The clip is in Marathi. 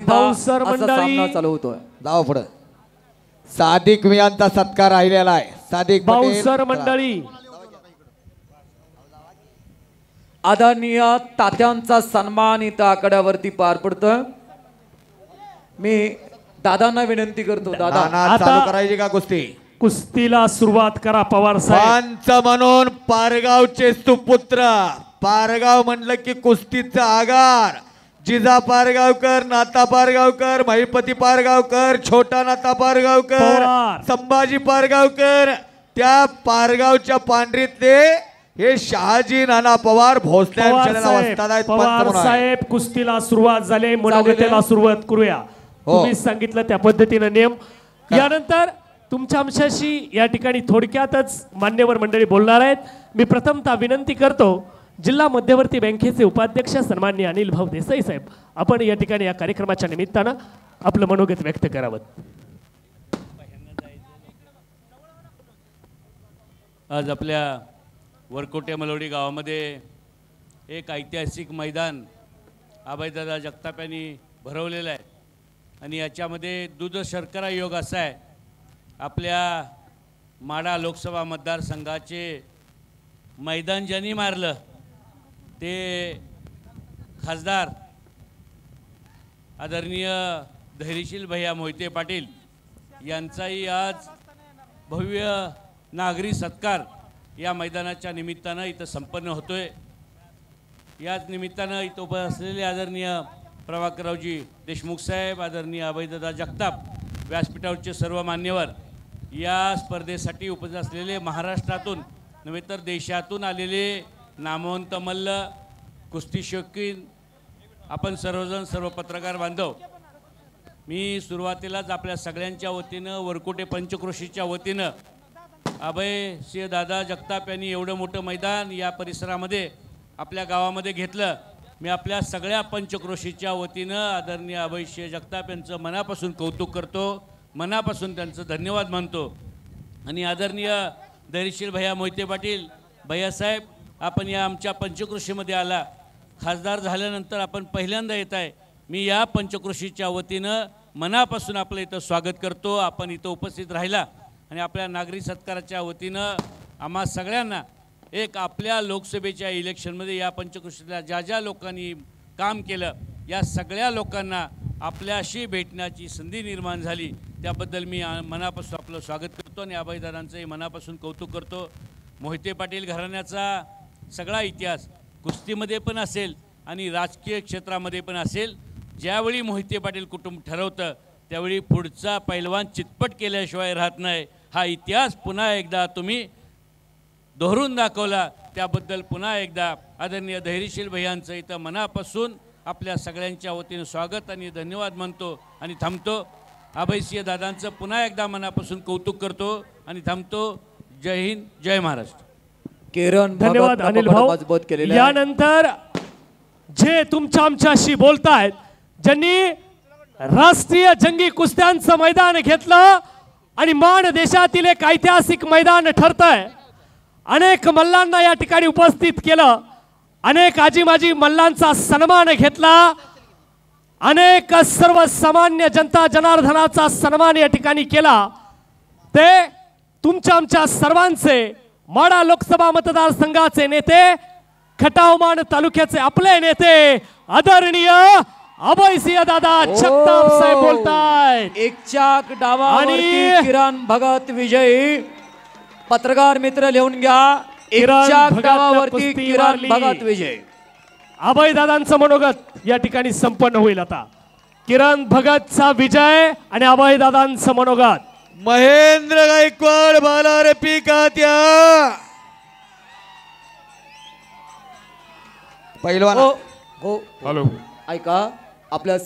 भाऊसर असा मंडळी सामना चालू होतोय. जाओ पुढे. सादिक मियांचा सत्कार राहिलेला आहे. सादिक भाऊसर मंडळी आदरणीय तात्यांचा सन्मान इथं आकड्यावरती पार पडतोय. मी दादांना विनंती करतो. दादा नाना चालू करायची का कुस्ती? कुस्तीला सुरुवात करा पवार साहेब. पंच म्हणून पारगावचे सुपुत्र. पारगाव म्हणलं की कुस्तीचा आगार. जिजा पारगावकर, नाता पारगावकर, महिपती पारगावकर, छोटा नाता पारगावकर, पवार. संभाजी पारगावकर, त्या पारगावच्या पांढरीतले हे शहाजी नाना पवार पवार साहेब कुस्तीला सुरुवात झाली. मनोगतीला सुरुवात करूया. तुम्ही सांगितलं त्या पद्धतीने नियम. यानंतर तुमच्या अंशाशी या ठिकाणी थोडक्यातच मान्यवर मंडळी बोलणार आहेत. मी प्रथमतः विनंती करतो जिल्हा मध्यवर्ती बँकेचे उपाध्यक्ष सन्माननीय अनिल भाऊ देसाई साहेब, आपण या ठिकाणी या कार्यक्रमाच्या निमित्तानं आपलं मनोगत व्यक्त करावं. आज आपल्या वरकोटे मलवडी गावामध्ये एक ऐतिहासिक मैदान अभयदादा जगताप यांनी भरवलेलं आहे आणि याच्यामध्ये दूध शर्करा योग असा आहे. आपल्या माढा लोकसभा मतदारसंघाचे मैदान ज्यांनी मारलं ते खासदार आदरणीय धैर्यशील भैया मोहिते पाटील यांचाही आज भव्य नागरी सत्कार या मैदानाच्या निमित्तानं इथं संपन्न होतोय. याच निमित्तानं इथं उपस्थित असलेले आदरणीय प्रभाकररावजी देशमुख साहेब, आदरणीय अभयदादा जगताप, व्यासपीठावरचे सर्व मान्यवर, या स्पर्धेसाठी उपस्थित असलेले महाराष्ट्रातून नव्हे तर देशातून आलेले नामवंत मल्ल, कुस्ती शौकीन, आपण सर्वजण, सर्व पत्रकार बांधव, मी सुरुवातीलाच आपल्या सगळ्यांच्या वतीनं, वरकोटे पंचक्रोशीच्या वतीनं अभय सिंह दादा जगताप यांनी एवढं मोठं मैदान या परिसरामध्ये आपल्या गावामध्ये घेतलं. मी आपल्या सगळ्या पंचक्रोशीच्या वतीनं आदरणीय अभय सिंह जगताप यांचं मनापासून कौतुक करतो, मनापासून त्यांचं धन्यवाद मानतो. आणि आदरणीय धैर्यशील भैया मोहिते पाटील भैयासाहेब, आपण या आमच्या पंचक्रोशीमध्ये आला, खासदार झाल्यानंतर आपण पहिल्यांदा येत आहे. मी या पंचक्रोशीच्या वतीनं मनापासून आपलं इथं स्वागत करतो. आपण इथं उपस्थित राहिला आणि आपल्या नागरी सत्काराच्या वतीनं आम्हा सगळ्यांना एक आपल्या लोकसभेच्या इलेक्शनमध्ये या पंचक्रोशीतल्या ज्या ज्या लोकांनी काम केलं या सगळ्या लोकांना आपल्याशी भेटण्याची संधी निर्माण झाली, त्याबद्दल मी मनापासून आपलं स्वागत करतो आणि अभयदादांचंही मनापासून कौतुक करतो. मोहिते पाटील घराण्याचा सगळा इतिहास कुस्तीमध्ये पण असेल आणि राजकीय क्षेत्रामध्ये पण असेल. ज्यावेळी मोहिते पाटील कुटुंब ठरवतं त्यावेळी पुढचा पैलवान चितपट केल्याशिवाय राहत नाही. हा इतिहास पुन्हा एकदा तुम्ही दोहरून दाखवला, त्याबद्दल पुन्हा एकदा आदरणीय धैर्यशील भैयांचं इथं मनापासून आपल्या सगळ्यांच्या वतीनं स्वागत आणि धन्यवाद मानतो आणि थांबतो. अभयसिंह दादांचं पुन्हा एकदा मनापासून कौतुक करतो आणि थांबतो. जय हिंद, जय महाराष्ट्र. किरण धन्यवाद अनिल भाऊ. यानंतर जे तुमच्या आमच्याशी बोलतायत, ज्यांनी राष्ट्रीय जंगी कुस्त्यांचं मैदान घेतलं आणि मान देशातील एक ऐतिहासिक मैदान ठरतंय. अनेक मल्लांना या ठिकाणी उपस्थित केलं, अनेक आजी माजी मल्लांचा सन्मान घेतला, अनेक सर्वसामान्य जनता जनार्दनाचा सन्मान या ठिकाणी केला. ते तुमच्या आमच्या सर्वांचे माढा लोकसभा मतदारसंघाचे नेते, खटावमान तालुक्याचे आपले नेते आदरणीय अभयसिंह दादा जगताप साहेब बोलतायत. एक चाक डावावरती किरण भगत विजयी. पत्रकार मित्र लिहून घ्या. एक चाक डावावरती किरण भगत विजय. अभयदादांचं मनोगत या ठिकाणी संपन्न होईल. आता किरण भगतचा विजय आणि अभयदादांचं मनोगत. महेंद्र गायकवाड बालार पिकात्या पहिलवान. हो, ऐका आपल्या